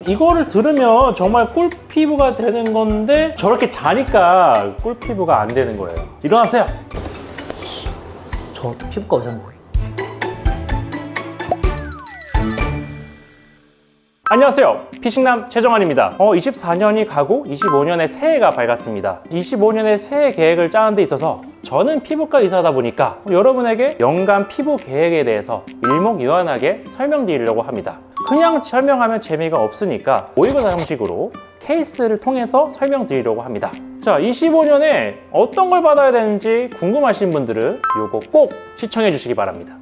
이거를 들으면 정말 꿀피부가 되는 건데 저렇게 자니까 꿀피부가 안 되는 거예요. 일어나세요. 저 피부과 의사인가요? 안녕하세요, 피식남 최정환입니다. 24년이 가고 25년의 새해가 밝았습니다. 25년의 새해 계획을 짜는 데 있어서 저는 피부과 의사다 보니까 여러분에게 연간 피부 계획에 대해서 일목요연하게 설명드리려고 합니다. 그냥 설명하면 재미가 없으니까 모의고사 형식으로 케이스를 통해서 설명드리려고 합니다. 자, 25년에 어떤 걸 받아야 되는지 궁금하신 분들은 이거 꼭 시청해 주시기 바랍니다.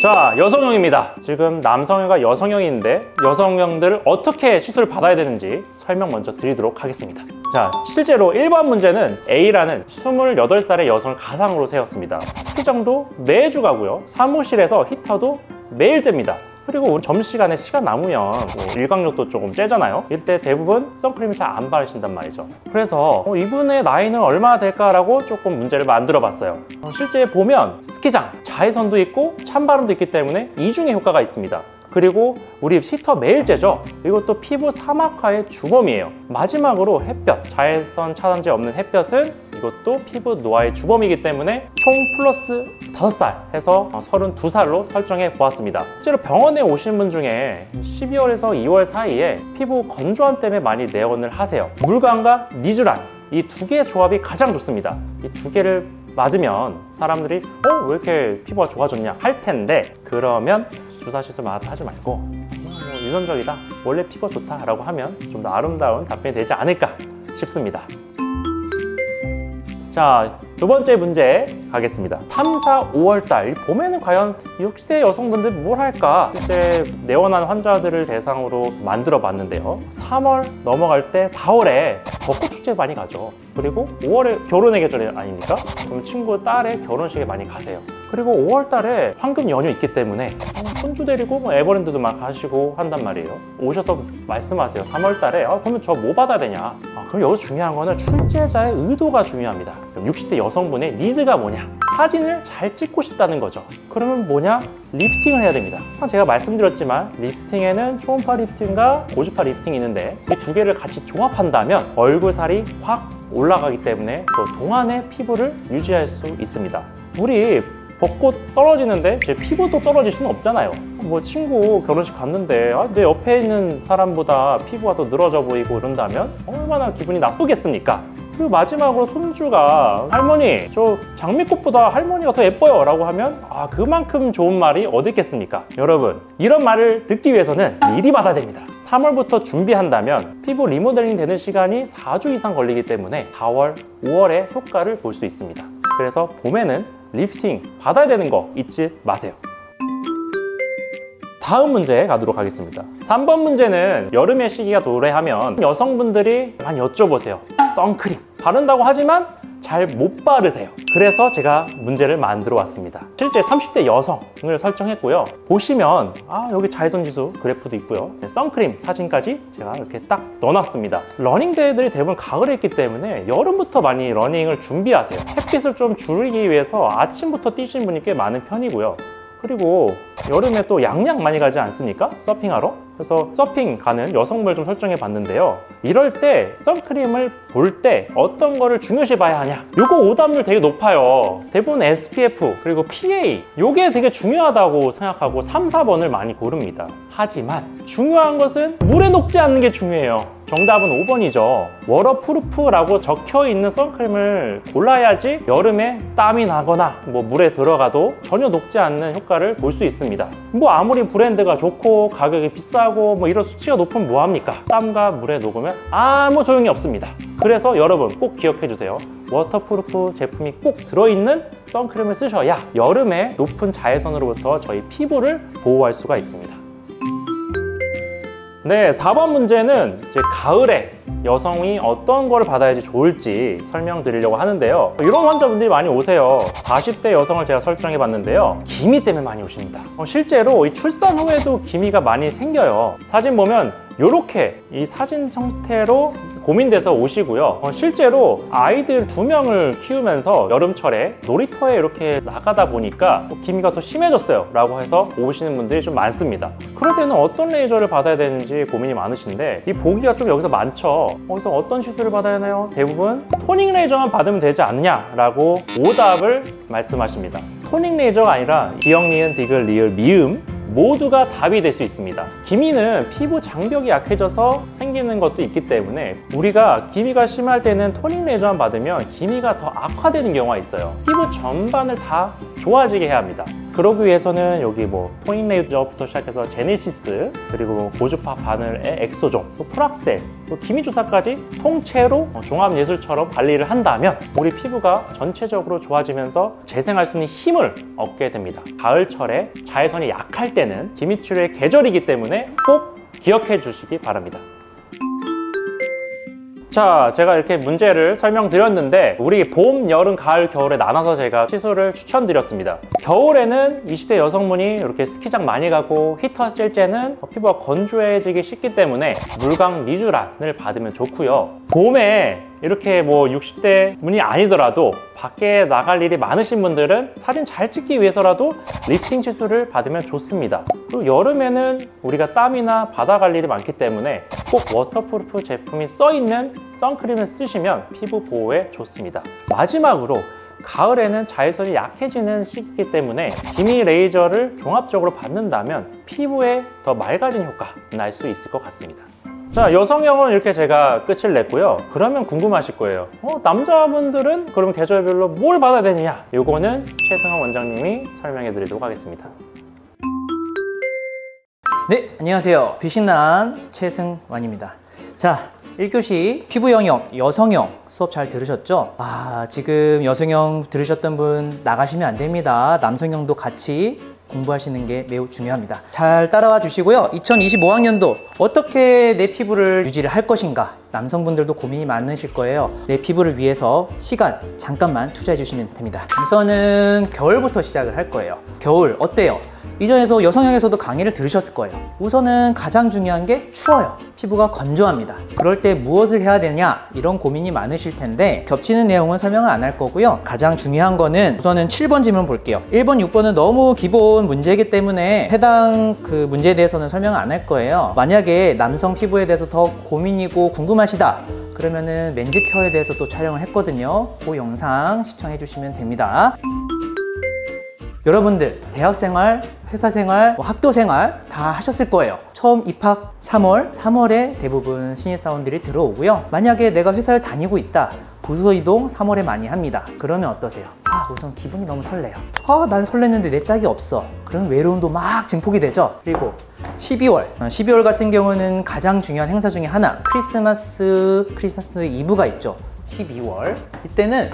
자, 여성형입니다. 지금 남성형과 여성형인데 여성형들 어떻게 시술을 받아야 되는지 설명 먼저 드리도록 하겠습니다. 자, 실제로 1번 문제는 A라는 28살의 여성을 가상으로 세웠습니다. 스키장도 매주 가고요. 사무실에서 히터도 매일 잽니다. 그리고 점심시간에 시간 남으면 일광욕도 조금 째잖아요. 이때 대부분 선크림을 잘 안 바르신단 말이죠. 그래서 이분의 나이는 얼마나 될까라고 조금 문제를 만들어 봤어요. 실제 보면 스키장, 자외선도 있고 찬바람도 있기 때문에 이중의 효과가 있습니다. 그리고 우리 히터 매일 째죠. 이것도 피부 사막화의 주범이에요. 마지막으로 햇볕, 자외선 차단제 없는 햇볕은 이것도 피부 노화의 주범이기 때문에 총 플러스 5살 해서 32살로 설정해 보았습니다. 실제로 병원에 오신 분 중에 12월에서 2월 사이에 피부 건조함 때문에 많이 내원을 하세요. 물광과 니쥬란, 이 두 개의 조합이 가장 좋습니다. 이 두 개를 맞으면 사람들이 왜 이렇게 피부가 좋아졌냐 할 텐데, 그러면 주사 시술만 하지 말고 유전적이다, 원래 피부가 좋다 라고 하면 좀 더 아름다운 답변이 되지 않을까 싶습니다. 자, 두 번째 문제 가겠습니다. 3, 4, 5월달 봄에는 과연 60세 여성분들 뭘 할까? 이제 내원한 환자들을 대상으로 만들어 봤는데요. 3월 넘어갈 때 4월에 벚꽃축제 많이 가죠. 그리고 5월에 결혼의 계절 아닙니까? 그럼 친구 딸의 결혼식에 많이 가세요. 그리고 5월 달에 황금 연휴 있기 때문에 손주 데리고 에버랜드도 막 가시고 한단 말이에요. 오셔서 말씀하세요. 3월 달에 그러면 저 뭐 받아야 되냐? 그럼 여기서 중요한 거는 출제자의 의도가 중요합니다. 60대 여성분의 니즈가 뭐냐? 사진을 잘 찍고 싶다는 거죠. 그러면 뭐냐? 리프팅을 해야 됩니다. 항상 제가 말씀드렸지만 리프팅에는 초음파 리프팅과 고주파 리프팅이 있는데 이 두 개를 같이 종합한다면 얼굴살이 확 올라가기 때문에 또 동안의 피부를 유지할 수 있습니다. 우리 벚꽃 떨어지는데 제 피부도 떨어질 수는 없잖아요. 뭐 친구 결혼식 갔는데 내 옆에 있는 사람보다 피부가 더 늘어져 보이고 이런다면 얼마나 기분이 나쁘겠습니까? 그리고 마지막으로 손주가 할머니 저 장미꽃보다 할머니가 더 예뻐요 라고 하면 그만큼 좋은 말이 어디 있겠습니까? 여러분, 이런 말을 듣기 위해서는 미리 받아야 됩니다. 3월부터 준비한다면 피부 리모델링 되는 시간이 4주 이상 걸리기 때문에 4월, 5월에 효과를 볼 수 있습니다. 그래서 봄에는 리프팅 받아야 되는 거 잊지 마세요. 다음 문제 가도록 하겠습니다. 3번 문제는 여름의 시기가 도래하면 여성분들이 많이 여쭤보세요. 선크림 바른다고 하지만 잘 못 바르세요. 그래서 제가 문제를 만들어 왔습니다. 실제 30대 여성을 설정했고요. 보시면 여기 자외선 지수 그래프도 있고요. 선크림 사진까지 제가 이렇게 딱 넣어놨습니다. 러닝대회들이 대부분 가을에 있기 때문에 여름부터 많이 러닝을 준비하세요. 햇빛을 좀 줄이기 위해서 아침부터 뛰시는 분이 꽤 많은 편이고요. 그리고 여름에 또 양양 많이 가지 않습니까? 서핑하러? 그래서 서핑 가는 여성분을 좀 설정해 봤는데요. 이럴 때 선크림을 볼 때 어떤 거를 중요시 봐야 하냐? 요거 오답률 되게 높아요. 대부분 SPF 그리고 PA 요게 되게 중요하다고 생각하고 3, 4번을 많이 고릅니다. 하지만 중요한 것은 물에 녹지 않는 게 중요해요. 정답은 5번이죠. 워터프루프라고 적혀있는 선크림을 골라야지 여름에 땀이 나거나 물에 들어가도 전혀 녹지 않는 효과를 볼 수 있습니다. 아무리 브랜드가 좋고 가격이 비싸고 이런 수치가 높으면 뭐합니까? 땀과 물에 녹으면 아무 소용이 없습니다. 그래서 여러분 꼭 기억해 주세요. 워터프루프 제품이 꼭 들어있는 선크림을 쓰셔야 여름에 높은 자외선으로부터 저희 피부를 보호할 수가 있습니다. 네, 4번 문제는 이제 가을에 여성이 어떤 걸 받아야지 좋을지 설명드리려고 하는데요. 이런 환자분들이 많이 오세요. 40대 여성을 제가 설정해 봤는데요. 기미 때문에 많이 오십니다. 실제로 이 출산 후에도 기미가 많이 생겨요. 사진 보면 이렇게 이 사진 형태로 고민돼서 오시고요. 실제로 아이들 2명을 키우면서 여름철에 놀이터에 이렇게 나가다 보니까 기미가 더 심해졌어요 라고 해서 오시는 분들이 좀 많습니다. 그럴 때는 어떤 레이저를 받아야 되는지 고민이 많으신데 이 보기가 좀 여기서 많죠. 여기서 어떤 시술을 받아야 하나요? 대부분 토닝 레이저만 받으면 되지 않느냐 라고 오답을 말씀하십니다. 토닝 레이저가 아니라 기역, 니은, 디귿, 리을, 미음 모두가 답이 될 수 있습니다. 기미는 피부 장벽이 약해져서 생기는 것도 있기 때문에 우리가 기미가 심할 때는 토닝 레이저만 받으면 기미가 더 악화되는 경우가 있어요. 피부 전반을 다 좋아지게 해야 합니다. 그러기 위해서는 여기 뭐 토닝 레이저부터 시작해서 제네시스, 그리고 고주파 바늘의 엑소존, 또 프락셀, 또 기미 주사까지 통째로 종합예술처럼 관리를 한다면 우리 피부가 전체적으로 좋아지면서 재생할 수 있는 힘을 얻게 됩니다. 가을철에 자외선이 약할 때는 기미 치료의 계절이기 때문에 꼭 기억해 주시기 바랍니다. 자, 제가 이렇게 문제를 설명드렸는데 우리 봄, 여름, 가을, 겨울에 나눠서 제가 시술을 추천드렸습니다. 겨울에는 20대 여성분이 이렇게 스키장 많이 가고 히터 찔 때는 피부가 건조해지기 쉽기 때문에 물광 리쥬란을 받으면 좋고요. 봄에 이렇게 뭐 60대 분이 아니더라도 밖에 나갈 일이 많으신 분들은 사진 잘 찍기 위해서라도 리프팅 시술을 받으면 좋습니다. 그리고 여름에는 우리가 땀이나 바다 갈 일이 많기 때문에 꼭 워터프루프 제품이 써있는 선크림을 쓰시면 피부 보호에 좋습니다. 마지막으로 가을에는 자외선이 약해지는 시기이기 때문에 기미 레이저를 종합적으로 받는다면 피부에 더 맑아진 효과 날 수 있을 것 같습니다. 자, 여성형은 이렇게 제가 끝을 냈고요. 그러면 궁금하실 거예요. 남자분들은 그럼 계절별로 뭘 받아야 되느냐? 요거는 최승환 원장님이 설명해 드리도록 하겠습니다. 네, 안녕하세요. 비신난 최승환입니다. 자, 1교시 피부 영역, 여성형 수업 잘 들으셨죠? 지금 여성형 들으셨던 분 나가시면 안 됩니다. 남성형도 같이 공부하시는 게 매우 중요합니다. 잘 따라와 주시고요. 2025학년도 어떻게 내 피부를 유지를 할 것인가, 남성분들도 고민이 많으실 거예요. 내 피부를 위해서 시간 잠깐만 투자해 주시면 됩니다. 우선은 겨울부터 시작을 할 거예요. 겨울 어때요? 이전에서 여성형에서도 강의를 들으셨을 거예요. 우선은 가장 중요한 게 추워요. 피부가 건조합니다. 그럴 때 무엇을 해야 되냐, 이런 고민이 많으실 텐데 겹치는 내용은 설명을 안 할 거고요. 가장 중요한 거는 우선은 7번 질문 볼게요. 1번, 6번은 너무 기본 문제이기 때문에 해당 그 문제에 대해서는 설명을 안 할 거예요. 만약에 남성 피부에 대해서 더 고민이고 궁금하시다 그러면은 맨즈케어에 대해서 또 촬영을 했거든요. 그 영상 시청해 주시면 됩니다. 여러분들 대학생활, 회사생활, 학교생활 다 하셨을 거예요. 처음 입학 3월에 대부분 신입사원들이 들어오고요. 만약에 내가 회사를 다니고 있다, 부서 이동 3월에 많이 합니다. 그러면 어떠세요? 우선 기분이 너무 설레요. 난 설렜는데 내 짝이 없어. 그럼 외로움도 막 증폭이 되죠. 그리고 12월 같은 경우는 가장 중요한 행사 중에 하나, 크리스마스 이브가 있죠. 12월 이때는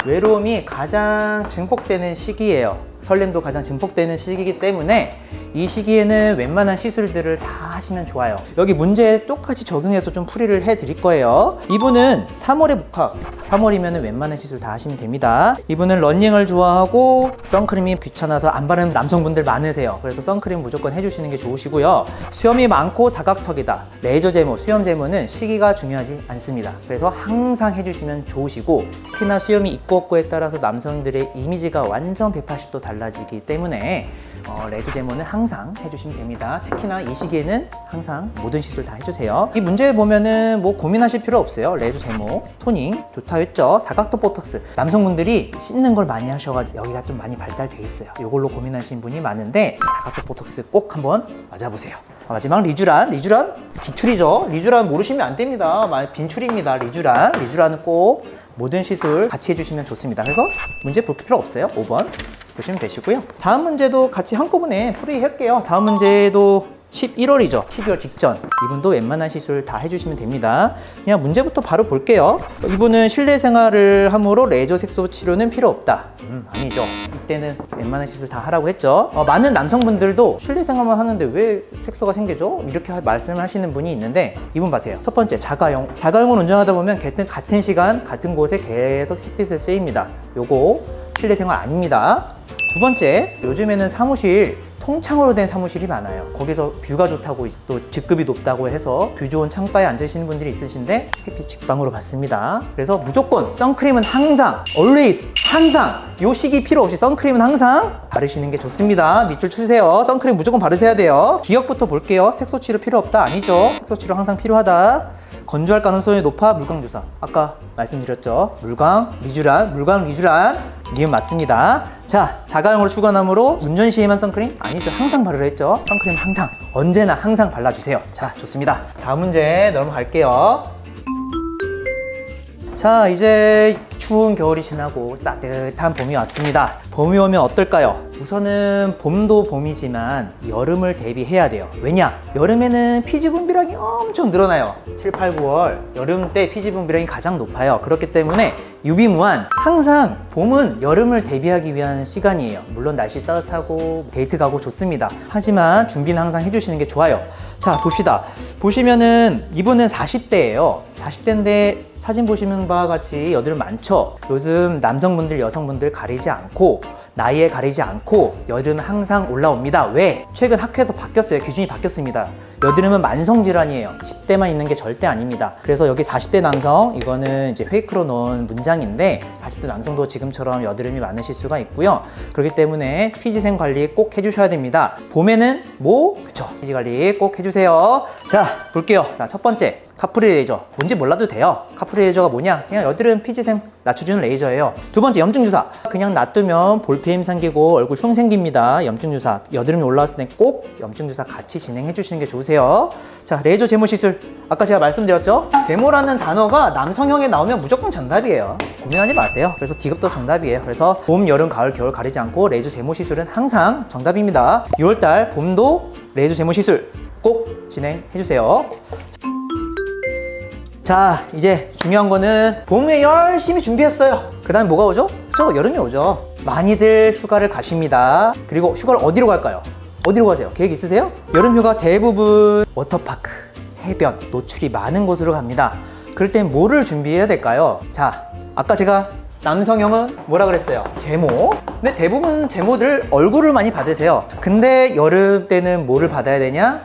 외로움이 가장 증폭되는 시기예요. 설렘도 가장 증폭되는 시기이기 때문에 이 시기에는 웬만한 시술들을 다 하시면 좋아요. 여기 문제에 똑같이 적용해서 좀 풀이를 해 드릴 거예요. 이분은 3월에 복학, 3월이면 웬만한 시술 다 하시면 됩니다. 이분은 러닝을 좋아하고 선크림이 귀찮아서 안 바르는 남성분들 많으세요. 그래서 선크림 무조건 해주시는 게 좋으시고요. 수염이 많고 사각턱이다, 레이저 제모, 수염 제모는 시기가 중요하지 않습니다. 그래서 항상 해주시면 좋으시고, 특히나 수염이 있고 없고에 따라서 남성들의 이미지가 완전 180도 달라지기 때문에 레이저 제모는 항상 해주시면 됩니다. 특히나 이 시기에는 항상 모든 시술 다 해주세요. 이 문제 보면은 뭐 고민하실 필요 없어요. 레이저 제모, 토닝 좋다 했죠. 사각턱 보톡스, 남성분들이 씻는 걸 많이 하셔가지고 여기가 좀 많이 발달돼 있어요. 이걸로 고민하시는 분이 많은데 사각턱 보톡스 꼭 한번 맞아보세요. 마지막 리쥬란 기출이죠. 리쥬란 모르시면 안 됩니다. 빈출입니다. 리쥬란은 꼭 모든 시술 같이 해주시면 좋습니다. 그래서 문제 볼 필요 없어요. 5번 보시면 되시고요. 다음 문제도 같이 한꺼번에 풀이할게요. 다음 문제도 11월이죠. 12월 직전. 이분도 웬만한 시술 다 해주시면 됩니다. 그냥 문제부터 바로 볼게요. 이분은 실내 생활을 함으로 레이저 색소 치료는 필요 없다. 아니죠. 이때는 웬만한 시술 다 하라고 했죠. 많은 남성분들도 실내 생활만 하는데 왜 색소가 생기죠? 이렇게 말씀을 하시는 분이 있는데, 이분 봐세요. 첫 번째, 자가용을 운전하다 보면 같은 시간 같은 곳에 계속 햇빛을 쐬입니다. 요거 실내 생활 아닙니다. 두 번째, 요즘에는 사무실 통창으로 된 사무실이 많아요. 거기서 뷰가 좋다고 또 직급이 높다고 해서 뷰 좋은 창가에 앉으시는 분들이 있으신데 햇빛 직방으로 받습니다. 그래서 무조건 선크림은 항상 always 항상 요 시기 필요 없이 선크림은 항상 바르시는 게 좋습니다. 밑줄 추세요. 선크림 무조건 바르셔야 돼요. 기억부터 볼게요. 색소치료 필요 없다? 아니죠. 색소치료 항상 필요하다. 건조할 가능성이 높아 물광 주사. 아까 말씀드렸죠. 물광, 리쥬란, 물광, 리쥬란. 니은 맞습니다. 자, 자가용으로 추가나무로 운전 시에만 선크림? 아니죠. 항상 바르라 했죠. 선크림 항상, 언제나 항상 발라주세요. 자, 좋습니다. 다음 문제 넘어갈게요. 자, 이제 추운 겨울이 지나고 따뜻한 봄이 왔습니다. 봄이 오면 어떨까요? 우선은 봄도 봄이지만 여름을 대비해야 돼요. 왜냐? 여름에는 피지 분비량이 엄청 늘어나요. 7, 8, 9월 여름 때 피지 분비량이 가장 높아요. 그렇기 때문에 유비무한 항상 봄은 여름을 대비하기 위한 시간이에요. 물론 날씨 따뜻하고 데이트 가고 좋습니다. 하지만 준비는 항상 해주시는 게 좋아요. 자, 봅시다. 보시면은 이분은 40대예요. 40대인데 사진 보시는 바와 같이 여드름 많죠? 요즘 남성분들, 여성분들 가리지 않고 나이에 가리지 않고 여드름 항상 올라옵니다. 왜? 최근 학회에서 바뀌었어요. 기준이 바뀌었습니다. 여드름은 만성질환이에요. 10대만 있는 게 절대 아닙니다. 그래서 여기 40대 남성, 이거는 이제 페이크로 넣은 문장인데 40대 남성도 지금처럼 여드름이 많으실 수가 있고요. 그렇기 때문에 피지생 관리 꼭 해주셔야 됩니다. 봄에는 그쵸? 피지 관리 꼭 해주세요. 자, 볼게요. 자, 첫 번째. 카프리 레이저. 뭔지 몰라도 돼요. 카프리 레이저가 뭐냐? 그냥 여드름 피지샘 낮춰주는 레이저예요. 두 번째, 염증 주사. 그냥 놔두면 볼피임 생기고 얼굴 흉 생깁니다. 염증 주사. 여드름이 올라왔을 때 꼭 염증 주사 같이 진행해 주시는 게 좋으세요. 자, 레이저 제모 시술. 아까 제가 말씀드렸죠? 제모라는 단어가 남성형에 나오면 무조건 정답이에요. 고민하지 마세요. 그래서 D급도 정답이에요. 그래서 봄, 여름, 가을, 겨울 가리지 않고 레이저 제모 시술은 항상 정답입니다. 6월달 봄도 레이저 제모 시술 꼭 진행해 주세요. 자, 이제 중요한 거는 봄에 열심히 준비했어요. 그 다음에 뭐가 오죠? 그죠? 여름이 오죠. 많이들 휴가를 가십니다. 그리고 휴가를 어디로 갈까요? 어디로 가세요? 계획 있으세요? 여름 휴가 대부분 워터파크, 해변, 노출이 많은 곳으로 갑니다. 그럴 땐 뭐를 준비해야 될까요? 자, 아까 제가 남성형은 뭐라 그랬어요? 제모. 근데 대부분 제모들 얼굴을 많이 받으세요. 근데 여름 때는 뭐를 받아야 되냐?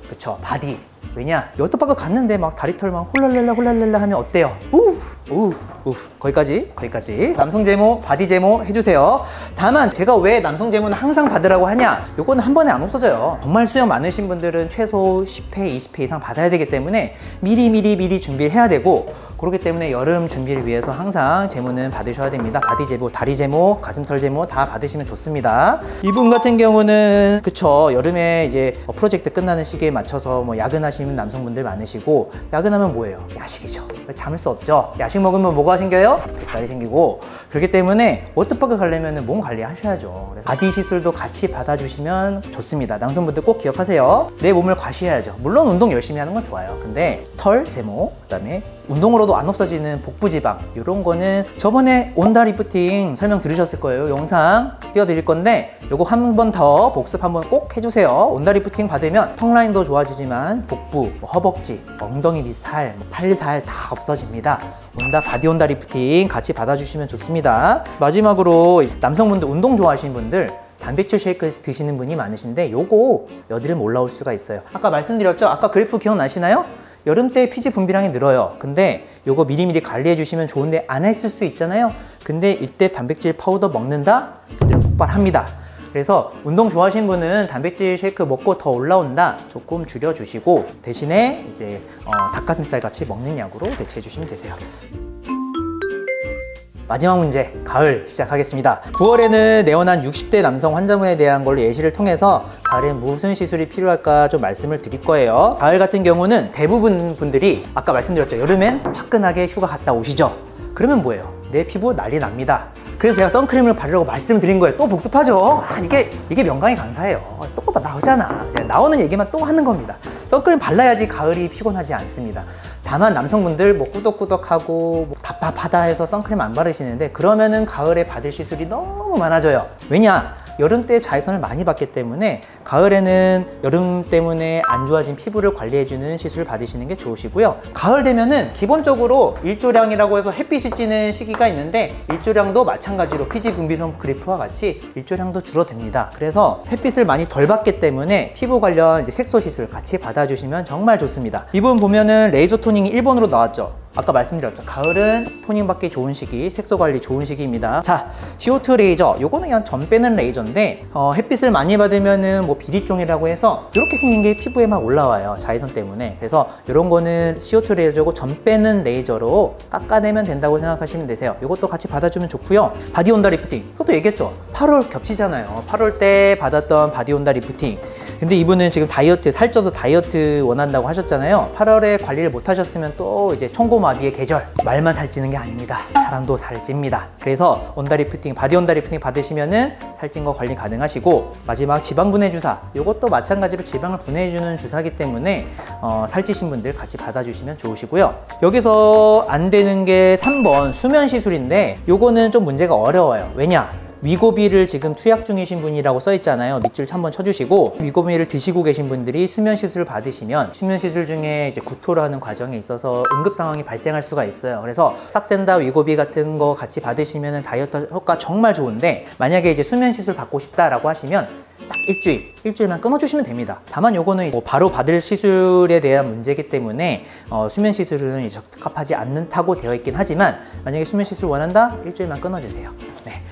그쵸, 바디. 왜냐? 워터파크 갔는데 막 다리털 막 홀랄랄라 하면 어때요? 거기까지. 남성 제모, 바디 제모 해주세요. 다만 제가 왜 남성 제모는 항상 받으라고 하냐? 요거는 한 번에 안 없어져요. 정말 수염 많으신 분들은 최소 10회, 20회 이상 받아야 되기 때문에 미리 준비를 해야 되고, 그렇기 때문에 여름 준비를 위해서 항상 제모는 받으셔야 됩니다. 바디 제모, 다리 제모, 가슴털 제모 다 받으시면 좋습니다. 이분 같은 경우는 그쵸, 여름에 이제 프로젝트 끝나는 시기에 맞춰서 뭐 야근하시는 남성분들 많으시고, 야근하면 뭐예요? 야식이죠. 참을 수 없죠. 야식 먹으면 뭐가 생겨요? 뱃살이 생기고. 그렇기 때문에 워터파크 가려면 몸 관리하셔야죠. 그래서 바디 시술도 같이 받아주시면 좋습니다. 남성분들 꼭 기억하세요. 내 몸을 과시해야죠. 물론 운동 열심히 하는 건 좋아요. 근데 털 제모, 그다음에 운동으로도 안 없어지는 복부지방, 이런 거는 저번에 온다 리프팅 설명 들으셨을 거예요. 영상 띄워드릴 건데 요거 한 번 더 복습 한번 꼭 해주세요. 온다 리프팅 받으면 턱라인도 좋아지지만 복부, 허벅지, 엉덩이 밑살, 팔살 다 없어집니다. 온다 바디 온다 리프팅 같이 받아주시면 좋습니다. 마지막으로 남성분들 운동 좋아하시는 분들 단백질 쉐이크 드시는 분이 많으신데 요거 여드름 올라올 수가 있어요. 아까 말씀드렸죠? 아까 그래프 기억나시나요? 여름 때 피지 분비량이 늘어요. 근데 요거 미리미리 관리해 주시면 좋은데 안 했을 수 있잖아요. 근데 이때 단백질 파우더 먹는다? 여드름 폭발합니다. 그래서 운동 좋아하시는 분은 단백질 쉐이크 먹고 더 올라온다? 조금 줄여주시고 대신에 이제 닭가슴살 같이 먹는 약으로 대체해 주시면 되세요. 마지막 문제, 가을 시작하겠습니다. 9월에는 내원한 60대 남성 환자분에 대한 걸로 예시를 통해서 가을엔 무슨 시술이 필요할까 좀 말씀을 드릴 거예요. 가을 같은 경우는 대부분 분들이 아까 말씀드렸죠. 여름엔 화끈하게 휴가 갔다 오시죠. 그러면 뭐예요? 내 피부 난리 납니다. 그래서 제가 선크림을 바르라고 말씀드린 거예요. 또 복습하죠. 이게 명강의 강사예요. 또 나오잖아. 제가 나오는 얘기만 또 하는 겁니다. 선크림 발라야지 가을이 피곤하지 않습니다. 다만 남성분들 뭐 꾸덕꾸덕하고 뭐 답답하다 해서 선크림 안 바르시는데 그러면은 가을에 받을 시술이 너무 많아져요. 왜냐? 여름 때 자외선을 많이 받기 때문에 가을에는 여름 때문에 안 좋아진 피부를 관리해주는 시술을 받으시는 게 좋으시고요. 가을 되면은 기본적으로 일조량이라고 해서 햇빛이 찌는 시기가 있는데 일조량도 마찬가지로 피지 분비성 그리프와 같이 일조량도 줄어듭니다. 그래서 햇빛을 많이 덜 받기 때문에 피부 관련 이제 색소 시술 같이 받아주시면 정말 좋습니다. 이 부분 보면은 레이저 토닝이 1번으로 나왔죠. 아까 말씀드렸죠. 가을은 토닝 받기 좋은 시기, 색소 관리 좋은 시기입니다. 자, CO2 레이저. 요거는 그냥 점 빼는 레이저인데 햇빛을 많이 받으면은 뭐 비립종이라고 해서 이렇게 생긴 게 피부에 막 올라와요. 자외선 때문에. 그래서 이런 거는 CO2 레이저고 점 빼는 레이저로 깎아내면 된다고 생각하시면 되세요. 이것도 같이 받아주면 좋고요. 바디 온다 리프팅. 그것도 얘기했죠. 8월 겹치잖아요. 8월 때 받았던 바디 온다 리프팅. 근데 이분은 지금 다이어트, 살쪄서 다이어트 원한다고 하셨잖아요. 8월에 관리를 못 하셨으면 또 이제 청고마비의 계절. 말만 살찌는 게 아닙니다. 사람도 살찝니다. 그래서 온다리프팅, 바디 온다리프팅 받으시면은 살찐 거 관리 가능하시고, 마지막 지방 분해 주사. 이것도 마찬가지로 지방을 분해해주는 주사이기 때문에 살찌신 분들 같이 받아주시면 좋으시고요. 여기서 안 되는 게 3번 수면 시술인데 요거는 좀 문제가 어려워요. 왜냐? 위고비를 지금 투약 중이신 분이라고 써 있잖아요. 밑줄 한번 쳐주시고, 위고비를 드시고 계신 분들이 수면 시술을 받으시면 수면 시술 중에 이제 구토를 하는 과정에 있어서 응급 상황이 발생할 수가 있어요. 그래서 삭센다 위고비 같은 거 같이 받으시면 다이어트 효과 정말 좋은데, 만약에 이제 수면 시술 받고 싶다라고 하시면 딱 일주일만 끊어주시면 됩니다. 다만 요거는 뭐 바로 받을 시술에 대한 문제이기 때문에 수면 시술은 적합하지 않다고 되어 있긴 하지만, 만약에 수면 시술 원한다? 일주일만 끊어주세요. 네.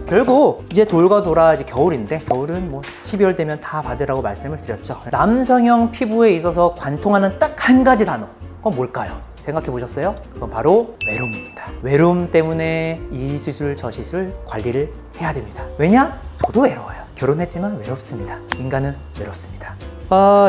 결국 이제 돌과 돌아 이제 겨울인데, 겨울은 뭐 12월 되면 다 받으라고 말씀을 드렸죠. 남성형 피부에 있어서 관통하는 딱 한 가지 단어, 그건 뭘까요? 생각해 보셨어요? 그건 바로 외로움입니다. 외로움 때문에 이 시술 저 시술 관리를 해야 됩니다. 왜냐? 저도 외로워요. 결혼했지만 외롭습니다. 인간은 외롭습니다.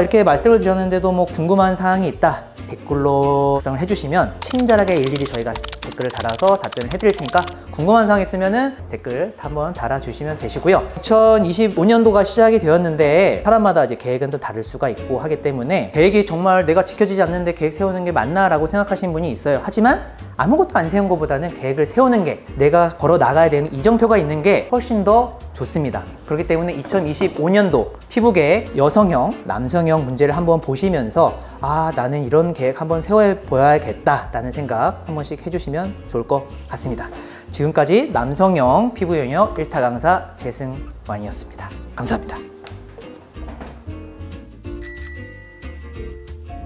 이렇게 말씀을 드렸는데도 뭐 궁금한 사항이 있다, 댓글로 작성을 해주시면 친절하게 일일이 저희가 댓글을 달아서 답변을 해드릴 테니까, 궁금한 사항 있으면은 댓글 한번 달아주시면 되시고요. 2025년도가 시작이 되었는데 사람마다 이제 계획은 또 다를 수가 있고 하기 때문에, 계획이 정말 내가 지켜지지 않는데 계획 세우는 게 맞나 라고 생각하시는 분이 있어요. 하지만 아무것도 안 세운 것보다는 계획을 세우는 게, 내가 걸어 나가야 되는 이정표가 있는 게 훨씬 더 좋습니다. 그렇기 때문에 2025년도 피부계 여성형, 남성형 문제를 한번 보시면서 나는 이런 계획 한번 세워봐야겠다 라는 생각 한 번씩 해주시면 좋을 것 같습니다. 지금까지 남성형 피부 영역 1타 강사 재승환이었습니다. 감사합니다.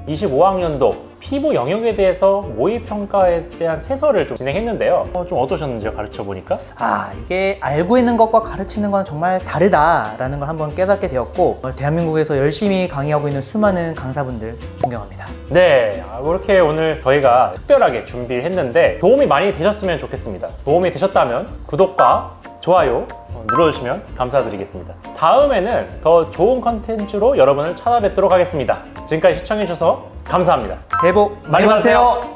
25학년도 피부 영역에 대해서 모의평가에 대한 세서를 좀 진행했는데요. 좀 어떠셨는지요? 가르쳐 보니까? 이게 알고 있는 것과 가르치는 건 정말 다르다라는 걸 한번 깨닫게 되었고, 대한민국에서 열심히 강의하고 있는 수많은 강사분들 존경합니다. 네, 이렇게 오늘 저희가 특별하게 준비를 했는데 도움이 많이 되셨으면 좋겠습니다. 도움이 되셨다면 구독과 좋아요 눌러주시면 감사드리겠습니다. 다음에는 더 좋은 컨텐츠로 여러분을 찾아뵙도록 하겠습니다. 지금까지 시청해주셔서 감사합니다. 새해 복 많이 받으세요.